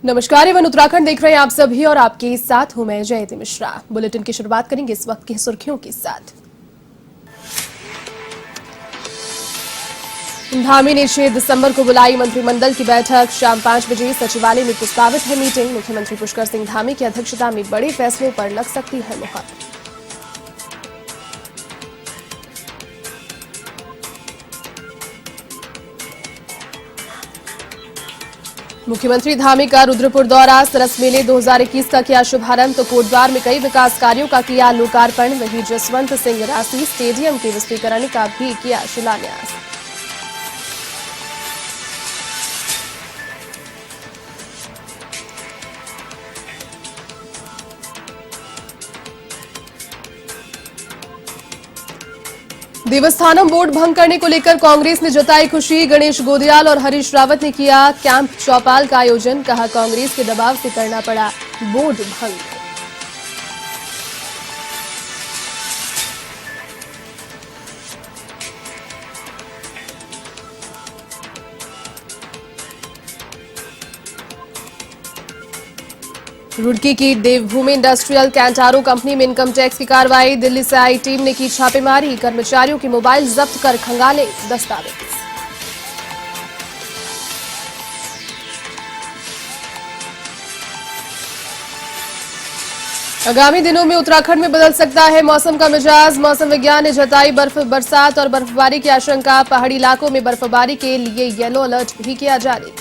नमस्कार, एवन उत्तराखंड देख रहे हैं आप सभी और आपके साथ हूं मैं जयती मिश्रा। बुलेटिन की शुरुआत करेंगे इस वक्त की सुर्खियों के साथ। धामी ने 6 दिसंबर को बुलाई मंत्रिमंडल की बैठक। शाम 5 बजे सचिवालय में प्रस्तावित है मीटिंग। मुख्यमंत्री पुष्कर सिंह धामी की अध्यक्षता में बड़े फैसलों पर लग सकती है मुहर। मुख्यमंत्री धामी का रुद्रपुर दौरा। सरस मेले 2021 का किया शुभारंभ तो कोटद्वार में कई विकास कार्यों का किया लोकार्पण। वहीं जसवंत सिंह राशि स्टेडियम के विस्तीकरण का भी किया शिलान्यास। देवस्थानम बोर्ड भंग करने को लेकर कांग्रेस ने जताई खुशी। गणेश गोदियाल और हरीश रावत ने किया कैंप चौपाल का आयोजन। कहा कांग्रेस के दबाव से करना पड़ा बोर्ड भंग। रुड़की की देवभूमि इंडस्ट्रियल कैंटारो कंपनी में इनकम टैक्स की कार्रवाई। दिल्ली से आई टीम ने की छापेमारी। कर्मचारियों के मोबाइल जब्त कर खंगाले दस्तावेज। आगामी दिनों में उत्तराखंड में बदल सकता है मौसम का मिजाज। मौसम विज्ञान ने जताई बरसात और बर्फबारी की आशंका। पहाड़ी इलाकों में बर्फबारी के लिए येलो अलर्ट भी किया जारी।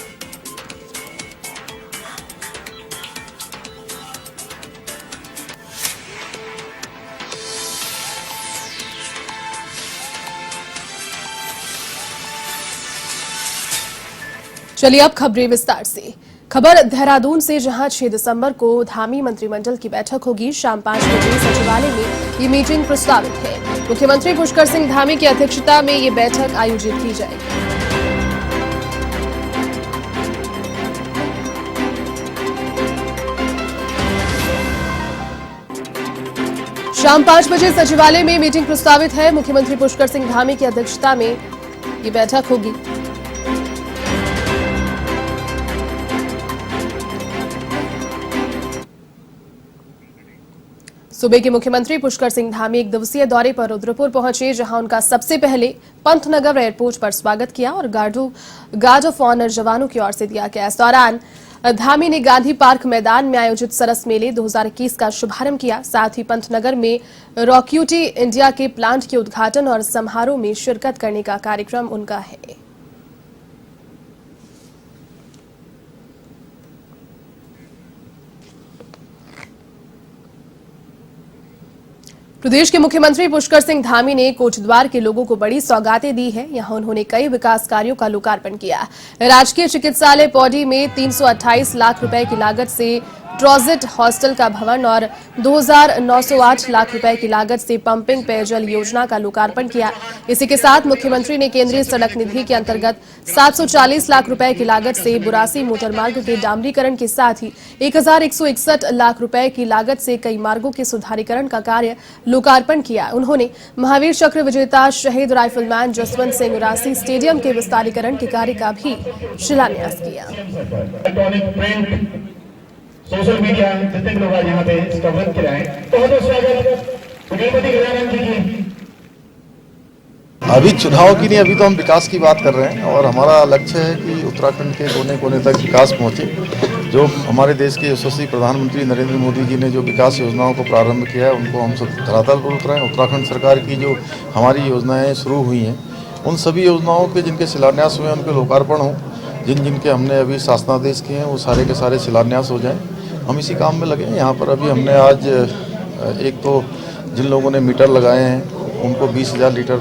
चलिए अब खबरें विस्तार से। खबर देहरादून से, जहां 6 दिसंबर को धामी मंत्रिमंडल की बैठक होगी। शाम 5 बजे सचिवालय में ये मीटिंग प्रस्तावित है। मुख्यमंत्री पुष्कर सिंह धामी की अध्यक्षता में ये बैठक आयोजित की जाएगी। शाम 5 बजे सचिवालय में मीटिंग प्रस्तावित है। मुख्यमंत्री पुष्कर सिंह धामी की अध्यक्षता में ये बैठक होगी। सूबे के मुख्यमंत्री पुष्कर सिंह धामी 1 दिवसीय दौरे पर रुद्रपुर पहुंचे, जहां उनका सबसे पहले पंतनगर एयरपोर्ट पर स्वागत किया और गार्ड ऑफ ऑनर जवानों की ओर से दिया गया। इस दौरान धामी ने गांधी पार्क मैदान में आयोजित सरस मेले 2021 का शुभारंभ किया। साथ ही पंतनगर में रॉक्यूटी इंडिया के प्लांट के उद्घाटन और समारोह में शिरकत करने का कार्यक्रम उनका है। प्रदेश के मुख्यमंत्री पुष्कर सिंह धामी ने कोटद्वार के लोगों को बड़ी सौगातें दी है। यहां उन्होंने कई विकास कार्यों का लोकार्पण किया। राजकीय चिकित्सालय पौड़ी में 328 लाख रुपए की लागत से ट्रोजिट हॉस्टल का भवन और 2,908 लाख रुपए की लागत से पंपिंग पेयजल योजना का लोकार्पण किया। इसी के साथ मुख्यमंत्री ने केंद्रीय सड़क निधि के अंतर्गत 740 लाख रुपए की लागत से बुरासी मोटरमार्ग के डामरीकरण के साथ ही 1,161 लाख रुपए की लागत से कई मार्गों के सुधारीकरण का कार्य लोकार्पण किया। उन्होंने महावीर चक्र विजेता शहीद राइफलमैन जसवंत सिंह राशि स्टेडियम के विस्तारीकरण के कार्य का भी शिलान्यास किया। सोशल मीडिया जितने लोग आज यहाँ पे कवरेज कर रहे हैं, बहुत स्वागत गणपति गजानन जी की। अभी चुनाव की नहीं, अभी तो हम विकास की बात कर रहे हैं और हमारा लक्ष्य है कि उत्तराखंड के कोने कोने तक विकास पहुंचे। जो हमारे देश के यशस्वी प्रधानमंत्री नरेंद्र मोदी जी ने जो विकास योजनाओं को प्रारंभ किया है, उनको हम सब धरातल पर उतराएं। उत्तराखंड सरकार की जो हमारी योजनाएं शुरू हुई हैं, उन सभी योजनाओं के जिनके शिलान्यास हुए हैं उनके लोकार्पण हों। जिनके हमने अभी शासनादेश किए हैं वो सारे के सारे शिलान्यास हो जाएं। हम इसी काम में लगे हैं। यहाँ पर अभी हमने आज एक तो जिन लोगों ने मीटर लगाए हैं उनको 20,000 लीटर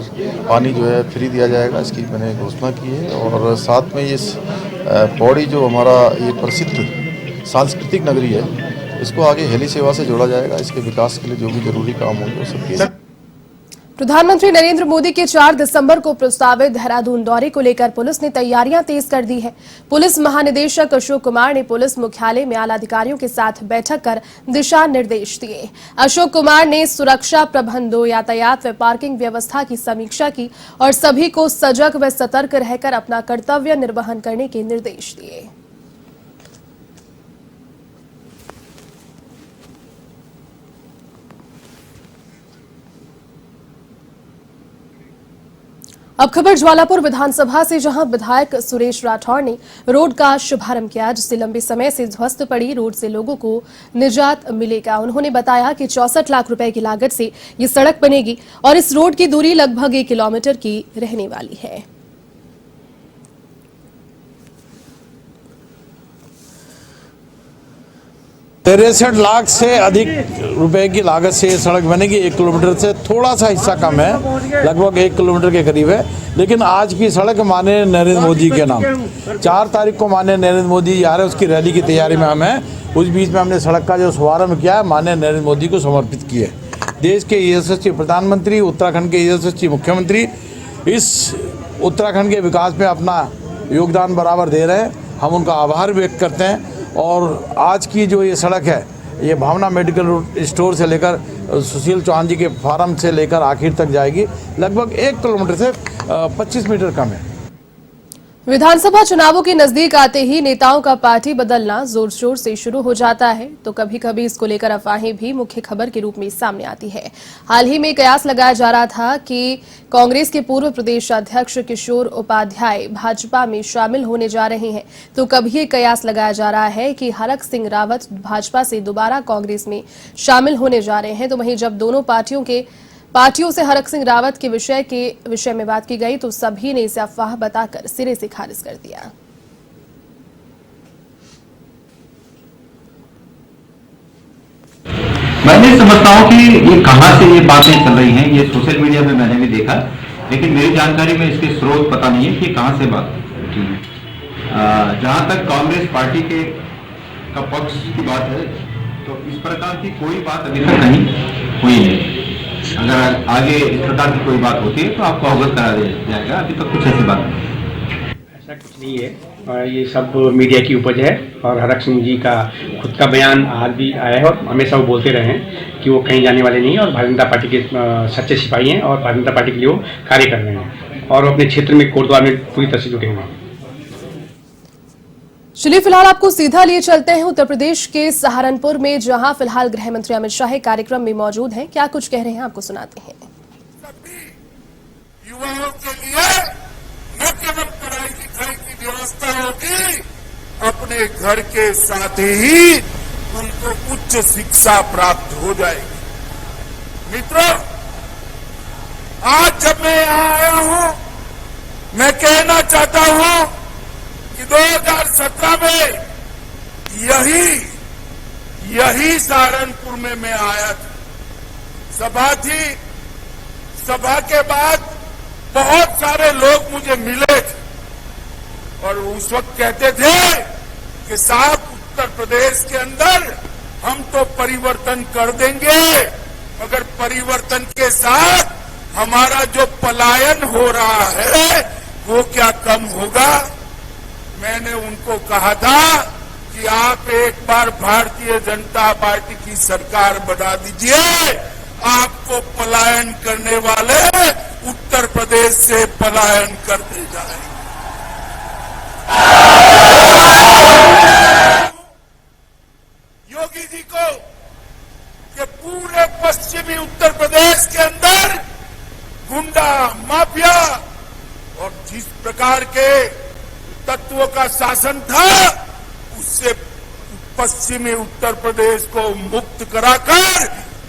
पानी जो है फ्री दिया जाएगा, इसकी मैंने घोषणा की है। और साथ में इस पौड़ी जो हमारा ये प्रसिद्ध सांस्कृतिक नगरी है, इसको आगे हेली सेवा से जोड़ा जाएगा। इसके विकास के लिए जो भी जरूरी काम होंगे वो सब किए। प्रधानमंत्री नरेंद्र मोदी के 4 दिसंबर को प्रस्तावित देहरादून दौरे को लेकर पुलिस ने तैयारियां तेज कर दी है। पुलिस महानिदेशक अशोक कुमार ने पुलिस मुख्यालय में आला अधिकारियों के साथ बैठक कर दिशा निर्देश दिए। अशोक कुमार ने सुरक्षा प्रबंधों, यातायात व पार्किंग व्यवस्था की समीक्षा की और सभी को सजग व सतर्क रहकर अपना कर्तव्य निर्वहन करने के निर्देश दिए। अब खबर ज्वालापुर विधानसभा से, जहां विधायक सुरेश राठौर ने रोड का शुभारंभ किया, जिससे लंबे समय से ध्वस्त पड़ी रोड से लोगों को निजात मिलेगा। उन्होंने बताया कि 64 लाख रुपए की लागत से ये सड़क बनेगी और इस रोड की दूरी लगभग 1 किलोमीटर की रहने वाली है। 63 लाख से अधिक रुपए की लागत से ये सड़क बनेगी। 1 किलोमीटर से थोड़ा सा हिस्सा कम है, लगभग 1 किलोमीटर के करीब है। लेकिन आज की सड़क माननीय नरेंद्र मोदी के नाम 4 तारीख को माननीय नरेंद्र मोदी आ रहे हैं, उसकी रैली की तैयारी में हम हैं। उस बीच में हमने सड़क का जो शुभारम्भ किया है माननीय नरेंद्र मोदी को समर्पित किया है। देश के यशस्वी प्रधानमंत्री, उत्तराखंड के यशस्वी मुख्यमंत्री इस उत्तराखंड के विकास में अपना योगदान बराबर दे रहे हैं। हम उनका आभार व्यक्त करते हैं। और आज की जो ये सड़क है, ये भावना मेडिकल स्टोर से लेकर सुशील चौहान जी के फार्म से लेकर आखिर तक जाएगी। लगभग 1 किलोमीटर से 25 मीटर कम है। विधानसभा चुनावों के नजदीक आते ही नेताओं का पार्टी बदलना जोर शोर से शुरू हो जाता है, तो कभी कभी इसको लेकर अफवाहें भी मुख्य खबर के रूप में सामने आती है। हाल ही में कयास लगाया जा रहा था कि कांग्रेस के पूर्व प्रदेश अध्यक्ष किशोर उपाध्याय भाजपा में शामिल होने जा रहे हैं, तो कभी ये कयास लगाया जा रहा है कि हरक सिंह रावत भाजपा से दोबारा कांग्रेस में शामिल होने जा रहे हैं। तो वहीं जब दोनों पार्टियों से हरक सिंह रावत के विषय में बात की गई, तो सभी ने इसे अफवाह बताकर सिरे से खारिज कर दिया। मैं नहीं समझता हूं कि ये कहां से ये बातें चल रही हैं। ये सोशल मीडिया पे मैंने भी देखा, लेकिन मेरी जानकारी में इसके स्रोत पता नहीं है कि कहां से बात उठी है। जहां तक कांग्रेस पार्टी का पक्ष की बात है, तो इस प्रकार की कोई बात अभी तक नहीं हुई है। अगर आगे इस प्रकार की कोई बात होती है तो आपको अवगत करा दिया जाएगा। अभी तक कुछ ऐसी बात नहीं। ऐसा कुछ नहीं है, और ये सब मीडिया की उपज है। और हरक सिंह जी का खुद का बयान आज भी आया है, और हमेशा वो बोलते रहे हैं कि वो कहीं जाने वाले नहीं है और भारतीय जनता पार्टी के सच्चे सिपाही हैं और भारतीय जनता पार्टी के लिए वो कार्य कर रहे हैं और अपने क्षेत्र में कोटद्वार में पूरी तरह से जुटे हुए हैं। चलिए फिलहाल आपको सीधा लिए चलते हैं उत्तर प्रदेश के सहारनपुर में, जहां फिलहाल गृह मंत्री अमित शाह कार्यक्रम में मौजूद हैं। क्या कुछ कह रहे हैं आपको सुनाते हैं। युवाओं के लिए न केवल पढ़ाई लिखाई की व्यवस्था होगी, अपने घर के साथ ही उनको उच्च शिक्षा प्राप्त हो जाएगी। मित्रों, आज जब मैं यहां आया हूं, मैं कहना चाहता हूं कि 2017 में यही सहारनपुर में मैं आया था। सभा थी, सभा के बाद बहुत सारे लोग मुझे मिले थे और उस वक्त कहते थे कि साहब, उत्तर प्रदेश के अंदर हम तो परिवर्तन कर देंगे, मगर परिवर्तन के साथ हमारा जो पलायन हो रहा है वो क्या कम होगा। मैंने उनको कहा था कि आप एक बार भारतीय जनता पार्टी की सरकार बना दीजिए, आपको पलायन करने वाले उत्तर प्रदेश से पलायन कर दे जाएंगे। योगी जी को कि पूरे पश्चिमी उत्तर प्रदेश के अंदर गुंडा माफिया और जिस प्रकार के तत्वों का शासन था, उससे पश्चिमी उत्तर प्रदेश को मुक्त कराकर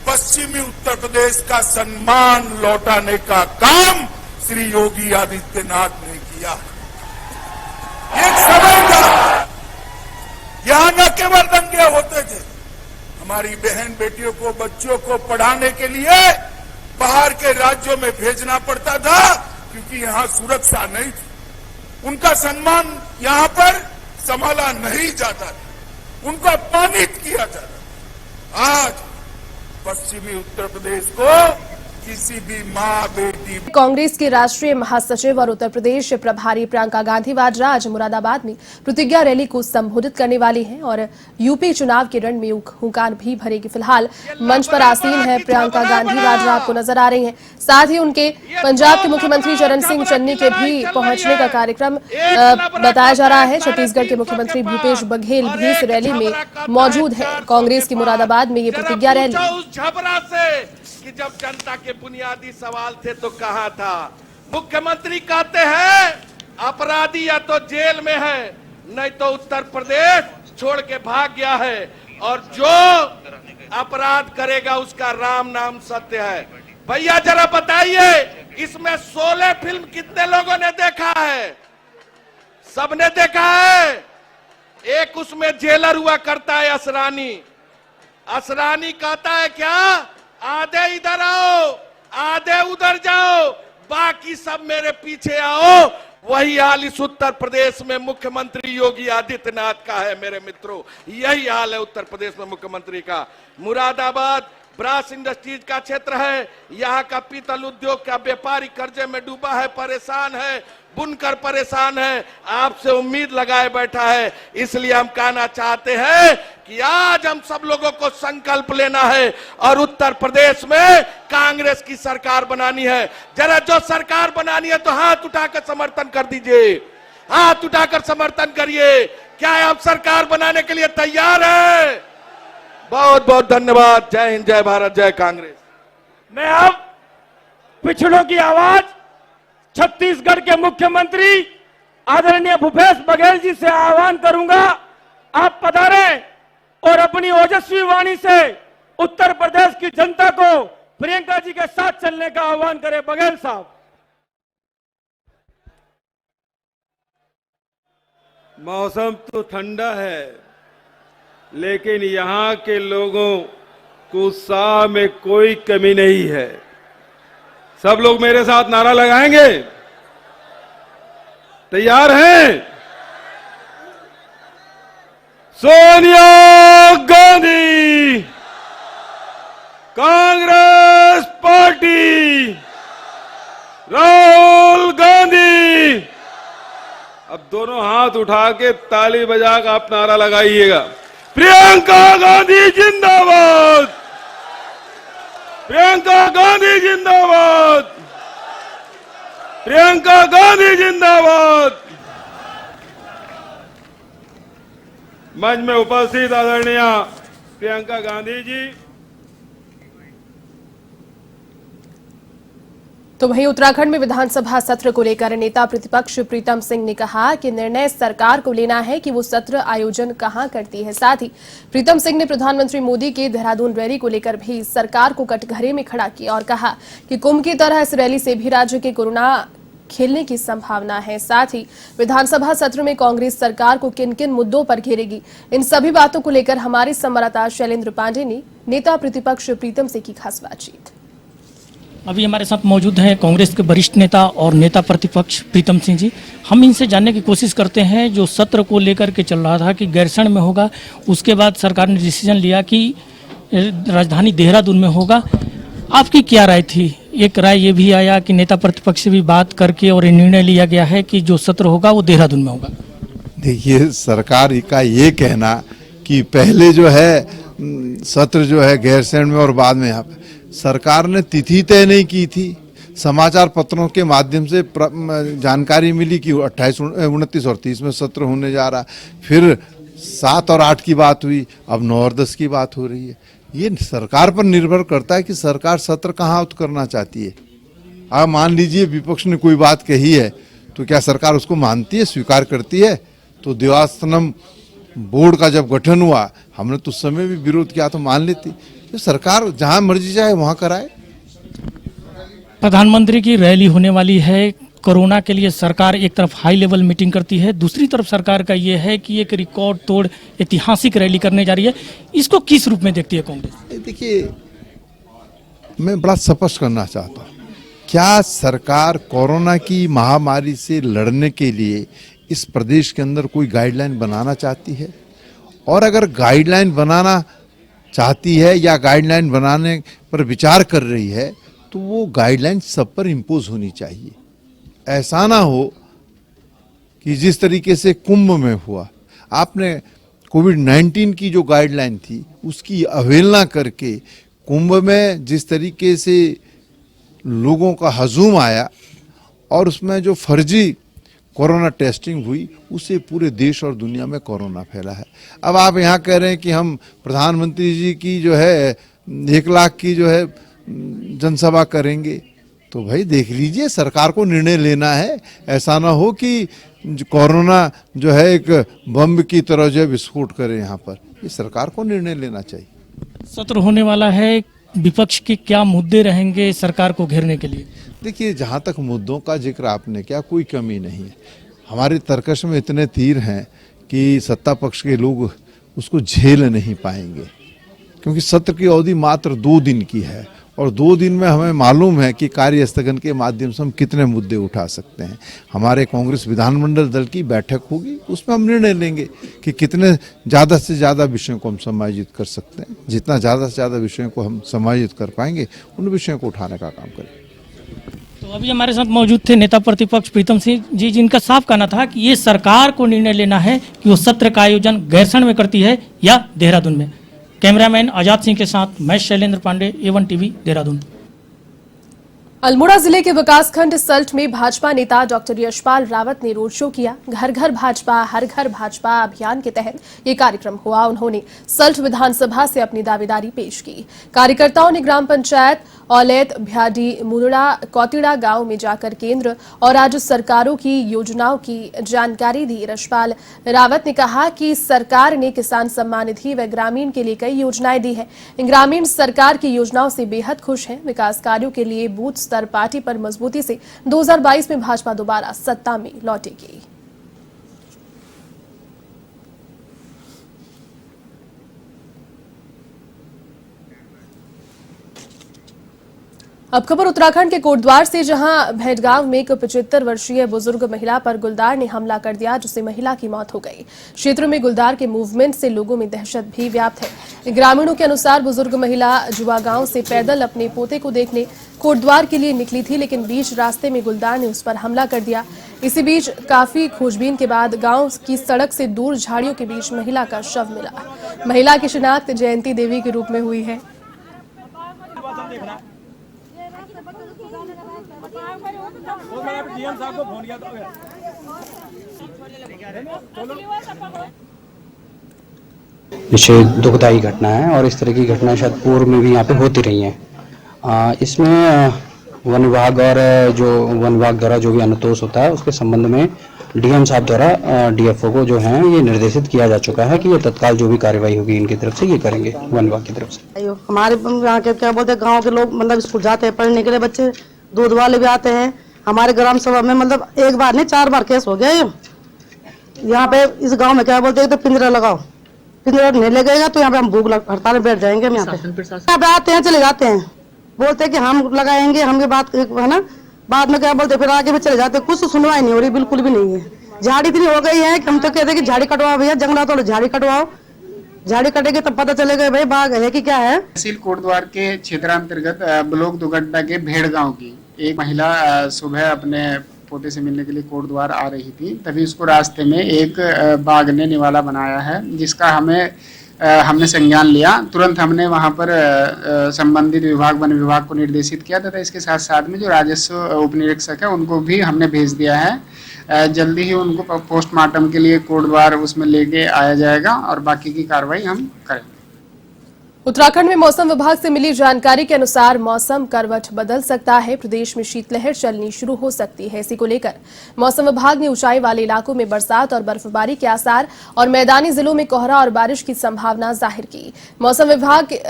पश्चिमी उत्तर प्रदेश का सम्मान लौटाने का काम श्री योगी आदित्यनाथ ने किया। एक समय था यहां न केवल दंगे होते थे, हमारी बहन बेटियों को, बच्चों को पढ़ाने के लिए बाहर के राज्यों में भेजना पड़ता था, क्योंकि यहां सुरक्षा नहीं थी। उनका सम्मान यहां पर संभाला नहीं जाता था, उनको अपमानित किया जाता था। आज पश्चिमी उत्तर प्रदेश को किसी भी माँ बेटी। कांग्रेस के राष्ट्रीय महासचिव और उत्तर प्रदेश प्रभारी प्रियंका गांधी वाड्रा आज मुरादाबाद में प्रतिज्ञा रैली को संबोधित करने वाली हैं और यूपी चुनाव के रण में हुंकार भी भरेगी। फिलहाल मंच पर आसीन है प्रियंका गांधी वाड्रा, आपको नजर आ रही हैं। साथ ही उनके पंजाब के मुख्यमंत्री चरण सिंह चन्नी के भी पहुंचने का कार्यक्रम बताया जा रहा है। छत्तीसगढ़ के मुख्यमंत्री भूपेश बघेल भी इस रैली में मौजूद है। कांग्रेस की मुरादाबाद में ये प्रतिज्ञा रैली कि जब जनता के बुनियादी सवाल थे तो कहा था, मुख्यमंत्री कहते हैं अपराधी या तो जेल में है, नहीं तो उत्तर प्रदेश छोड़ के भाग गया है, और जो अपराध करेगा उसका राम नाम सत्य है। भैया जरा बताइए, इसमें 16 फिल्म कितने लोगों ने देखा है? सबने देखा है। एक उसमें जेलर हुआ करता है असरानी। असरानी कहता है क्या, आधे इधर आओ, आधे उधर जाओ, बाकी सब मेरे पीछे आओ। वही हाल इस उत्तर प्रदेश में मुख्यमंत्री योगी आदित्यनाथ का है मेरे मित्रों, यही हाल है उत्तर प्रदेश में मुख्यमंत्री का। मुरादाबाद ब्रास इंडस्ट्रीज का क्षेत्र है, यहाँ का पीतल उद्योग का व्यापारी कर्जे में डूबा है, परेशान है, बुनकर परेशान है, आपसे उम्मीद लगाए बैठा है। इसलिए हम कहना चाहते हैं कि आज हम सब लोगों को संकल्प लेना है और उत्तर प्रदेश में कांग्रेस की सरकार बनानी है। जरा जो सरकार बनानी है तो हाथ उठाकर समर्थन कर दीजिए, हाथ उठाकर समर्थन करिए। क्या आप सरकार बनाने के लिए तैयार है? बहुत बहुत धन्यवाद। जय हिंद, जय भारत, जय कांग्रेस। मैं अब पिछड़ों की आवाज छत्तीसगढ़ के मुख्यमंत्री आदरणीय भूपेश बघेल जी से आह्वान करूंगा, आप पधारें और अपनी ओजस्वी वाणी से उत्तर प्रदेश की जनता को प्रियंका जी के साथ चलने का आह्वान करें। बघेल साहब। मौसम तो ठंडा है, लेकिन यहाँ के लोगों को उत्साह में कोई कमी नहीं है। सब लोग मेरे साथ नारा लगाएंगे, तैयार हैं? सोनिया गांधी, कांग्रेस पार्टी, राहुल गांधी। अब दोनों हाथ उठा के ताली बजा कर आप नारा लगाइएगा। प्रियंका गांधी जिंदाबाद, प्रियंका गांधी जिंदाबाद, प्रियंका गांधी जिंदाबाद। मंच में उपस्थित आदरणीय प्रियंका गांधी जी। तो वहीं उत्तराखंड में विधानसभा सत्र को लेकर नेता प्रतिपक्ष प्रीतम सिंह ने कहा कि निर्णय सरकार को लेना है कि वो सत्र आयोजन कहां करती है। साथ ही प्रीतम सिंह ने प्रधानमंत्री मोदी के देहरादून रैली को लेकर भी सरकार को कटघरे में खड़ा किया और कहा कि कुंभ की तरह इस रैली से भी राज्य के कोरोना खेलने की संभावना है। साथ ही विधानसभा सत्र में कांग्रेस सरकार को किन किन मुद्दों पर घेरेगी, इन सभी बातों को लेकर हमारे संवाददाता शैलेंद्र पांडे ने नेता प्रतिपक्ष प्रीतम से की खास बातचीत। अभी हमारे साथ मौजूद हैं कांग्रेस के वरिष्ठ नेता और नेता प्रतिपक्ष प्रीतम सिंह जी। हम इनसे जानने की कोशिश करते हैं, जो सत्र को लेकर के चल रहा था कि गैरसैंण में होगा, उसके बाद सरकार ने डिसीजन लिया कि राजधानी देहरादून में होगा। आपकी क्या राय थी? एक राय ये भी आया कि नेता प्रतिपक्ष से भी बात करके और निर्णय लिया गया है कि जो सत्र होगा वो देहरादून में होगा। देखिए, सरकार का ये कहना कि पहले जो है सत्र जो है गैरसैंण में और बाद में यहाँ पे, सरकार ने तिथि तय नहीं की थी। समाचार पत्रों के माध्यम से जानकारी मिली कि 28, 29 और 30 में सत्र होने जा रहा। फिर 7 और 8 की बात हुई, अब 9 और 10 की बात हो रही है। ये सरकार पर निर्भर करता है कि सरकार सत्र कहाँ करना चाहती है। आप मान लीजिए विपक्ष ने कोई बात कही है तो क्या सरकार उसको मानती है, स्वीकार करती है? तो देवास्थानम बोर्ड का जब गठन हुआ, हमने तो उस समय भी विरोध किया, तो मान लेती। तो सरकार जहां मर्जी चाहे वहां कराए। प्रधानमंत्री की रैली होने वाली है, कोरोना के लिए सरकार एक तरफ हाई लेवल मीटिंग करती है, दूसरी तरफ सरकार का ये है कि एक रिकॉर्ड तोड़ ऐतिहासिक रैली करने जा रही है। इसको किस रूप में देखती है कांग्रेस? देखिए, मैं बड़ा स्पष्ट करना चाहता हूँ, क्या सरकार कोरोना की महामारी से लड़ने के लिए इस प्रदेश के अंदर कोई गाइडलाइन बनाना चाहती है? और अगर गाइडलाइन बनाना चाहती है या गाइडलाइन बनाने पर विचार कर रही है, तो वो गाइडलाइन सब पर इम्पोज होनी चाहिए। ऐसा ना हो कि जिस तरीके से कुंभ में हुआ, आपने कोविड-19 की जो गाइडलाइन थी उसकी अवहेलना करके कुंभ में जिस तरीके से लोगों का हजूम आया और उसमें जो फर्जी कोरोना टेस्टिंग हुई, उससे पूरे देश और दुनिया में कोरोना फैला है। अब आप यहाँ कह रहे हैं कि हम प्रधानमंत्री जी की जो है 1 लाख की जो है जनसभा करेंगे, तो भाई देख लीजिए, सरकार को निर्णय लेना है। ऐसा ना हो कि कोरोना जो है एक बम की तरह जो है विस्फोट करे यहाँ पर। ये सरकार को निर्णय लेना चाहिए। सत्र होने वाला है, विपक्ष के क्या मुद्दे रहेंगे सरकार को घेरने के लिए? देखिए, जहाँ तक मुद्दों का जिक्र आपने किया, कोई कमी नहीं है। हमारे तर्कश में इतने तीर हैं कि सत्ता पक्ष के लोग उसको झेल नहीं पाएंगे, क्योंकि सत्र की अवधि मात्र 2 दिन की है और 2 दिन में हमें मालूम है कि कार्य स्थगन के माध्यम से हम कितने मुद्दे उठा सकते हैं। हमारे कांग्रेस विधानमंडल दल की बैठक होगी, उसमें हम निर्णय लेंगे कि कितने ज़्यादा से ज़्यादा विषयों को हम समायोजित कर सकते हैं। जितना ज़्यादा से ज़्यादा विषयों को हम समायोजित कर पाएंगे, उन विषयों को उठाने का काम करें। तो अभी हमारे साथ मौजूद थे नेता प्रतिपक्ष प्रीतम सिंह जी, जिनका साफ कहना था कि ये सरकार को निर्णय लेना है कि वो सत्र का आयोजन गैरसैंण में करती है या देहरादून में। कैमरामैन आजाद सिंह के साथ मैं शैलेंद्र पांडे, A1 टीवी, देहरादून। अल्मोड़ा जिले के विकासखंड सल्ट में भाजपा नेता डॉक्टर यशपाल रावत ने रोड शो किया। घर घर भाजपा, हर घर भाजपा अभियान के तहत ये कार्यक्रम हुआ। उन्होंने सल्ट विधानसभा से अपनी दावेदारी पेश की। कार्यकर्ताओं ने ग्राम पंचायत औलैत, भ्याडी, मुदड़ा, कौतिड़ा गांव में जाकर केंद्र और राज्य सरकारों की योजनाओं की जानकारी दी। यशपाल रावत ने कहा कि सरकार ने किसान सम्मान निधि व ग्रामीण के लिए कई योजनाएं दी है। ग्रामीण सरकार की योजनाओं से बेहद खुश हैं। विकास कार्यों के लिए बूथ स्तर पार्टी पर मजबूती से 2022 में भाजपा दोबारा सत्ता में लौटेगी। अब खबर उत्तराखंड के कोटद्वार से, जहां भेड़गांव में एक 75 वर्षीय बुजुर्ग महिला पर गुलदार ने हमला कर दिया, जिससे महिला की मौत हो गई। क्षेत्र में गुलदार के मूवमेंट से लोगों में दहशत भी व्याप्त है। ग्रामीणों के अनुसार बुजुर्ग महिला जुआ गांव से पैदल अपने पोते को देखने कोटद्वार के लिए निकली थी, लेकिन बीच रास्ते में गुलदार ने उस पर हमला कर दिया। इसी बीच काफी खोजबीन के बाद गांव की सड़क से दूर झाड़ियों के बीच महिला का शव मिला। महिला की शिनाख्त जयंती देवी के रूप में हुई है। निश्चय दुखदायी घटना है और इस तरह की घटना शायद पूर्व में भी यहाँ पे होती रही हैं। इसमें वन विभाग और जो वन विभाग द्वारा जो भी अनुतोष होता है उसके संबंध में डीएम साहब द्वारा डीएफओ को जो है ये निर्देशित किया जा चुका है कि ये तत्काल जो भी कार्रवाई होगी इनकी तरफ से ये करेंगे वन विभाग की तरफ से। हमारे यहाँ के क्या बोलते हैं, गाँव के लोग मतलब स्कूल जाते हैं पढ़ने के लिए, बच्चे दूध वाले भी आते हैं। हमारे ग्राम सभा में मतलब एक बार नहीं 4 बार केस हो गया। यहाँ पे इस गांव में क्या बोलते हैं, तो पिंजरा लगाओ, पिंजरा नहीं लगेगा तो यहाँ पे हम भूख हड़ताल में बैठ जाएंगे। हम यहाँ पे आते हैं, चले जाते हैं, बोलते हैं कि हम लगाएंगे, हम ये बात है ना, बाद में क्या बोलते फिर आगे भी चले जाते। कुछ सुनवाई नहीं हो रही, बिल्कुल भी नहीं है। झाड़ी इतनी हो गई है कि हम तो कहते हैं कि झाड़ी कटवाओ भैया, जंगला तोड़ो, झाड़ी कटवाओ। झाड़ी कटेगी तब पता चलेगा भाई बाघ है कि क्या है। तहसील कोटद्वार के क्षेत्रांतर्गत ब्लॉक दुगड्डा के भेड़गांव की एक महिला सुबह अपने पोते से मिलने के लिए कोटद्वार आ रही थी। तभी उसको रास्ते में एक बाघ ने निवाला बनाया है, जिसका हमने संज्ञान लिया। तुरंत हमने वहां पर संबंधित विभाग वन विभाग को निर्देशित किया तथा इसके साथ साथ में जो राजस्व उप निरीक्षक है उनको भी हमने भेज दिया है। जल्दी ही उनको पोस्टमार्टम के लिए कोटद्वार उसमें लेके आया जाएगा और बाकी की कार्रवाई हम करेंगे। उत्तराखंड में मौसम विभाग से मिली जानकारी के अनुसार मौसम करवट बदल सकता है। प्रदेश में शीतलहर चलनी शुरू हो सकती है। इसी को लेकर मौसम विभाग ने ऊंचाई वाले इलाकों में बरसात और बर्फबारी के आसार और मैदानी जिलों में कोहरा और बारिश की संभावना जाहिर की। मौसम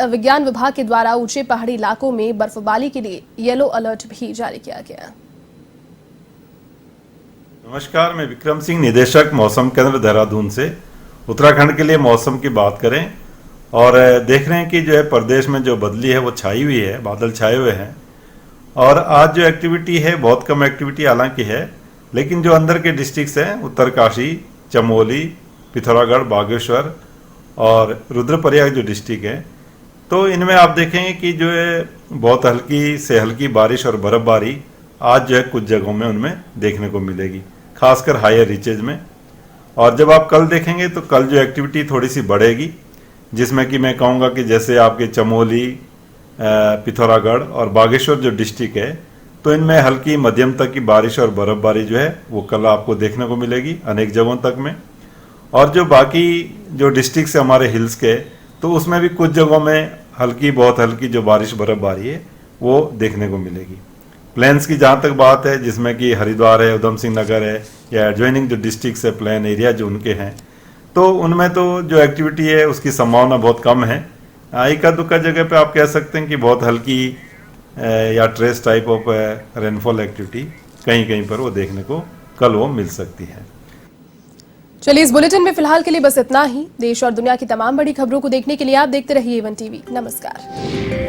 विज्ञान विभाग के द्वारा ऊंचे पहाड़ी इलाकों में बर्फबारी के लिए येलो अलर्ट भी जारी किया गया। नमस्कार, मैं विक्रम सिंह, निदेशक मौसम केंद्र देहरादून से। उत्तराखंड के लिए मौसम की बात करें और देख रहे हैं कि जो है प्रदेश में जो बदली है वो छाई हुई है, बादल छाए हुए हैं और आज जो एक्टिविटी है बहुत कम एक्टिविटी हालांकि है, लेकिन जो अंदर के डिस्ट्रिक्ट्स हैं उत्तरकाशी, चमोली, पिथौरागढ़, बागेश्वर और रुद्रप्रयाग जो डिस्ट्रिक्ट है, तो इनमें आप देखेंगे कि जो है बहुत हल्की से हल्की बारिश और बर्फबारी आज जो है कुछ जगहों में उनमें देखने को मिलेगी, खासकर हायर रीचेज में। और जब आप कल देखेंगे तो कल जो एक्टिविटी थोड़ी सी बढ़ेगी, जिसमें कि मैं कहूँगा कि जैसे आपके चमोली, पिथौरागढ़ और बागेश्वर जो डिस्ट्रिक्ट है, तो इनमें हल्की मध्यम तक की बारिश और बर्फबारी जो है वो कल आपको देखने को मिलेगी अनेक जगहों तक में। और जो बाकी जो डिस्ट्रिक्ट है हमारे हिल्स के, तो उसमें भी कुछ जगहों में हल्की बहुत हल्की जो बारिश बर्फबारी है वो देखने को मिलेगी। प्लेन्स की जहाँ तक बात है, जिसमें कि हरिद्वार है, उधम सिंह नगर है, या एडजॉइनिंग जो डिस्ट्रिक्ट्स है, प्लेन एरिया जो उनके हैं, तो उनमें तो जो एक्टिविटी है उसकी संभावना बहुत कम है। इक्का दुक्का जगह पे आप कह सकते हैं कि बहुत हल्की या trace type of rainfall activity कहीं कहीं पर वो देखने को कल वो मिल सकती है। चलिए, इस बुलेटिन में फिलहाल के लिए बस इतना ही। देश और दुनिया की तमाम बड़ी खबरों को देखने के लिए आप देखते रहिए A1 TV। नमस्कार।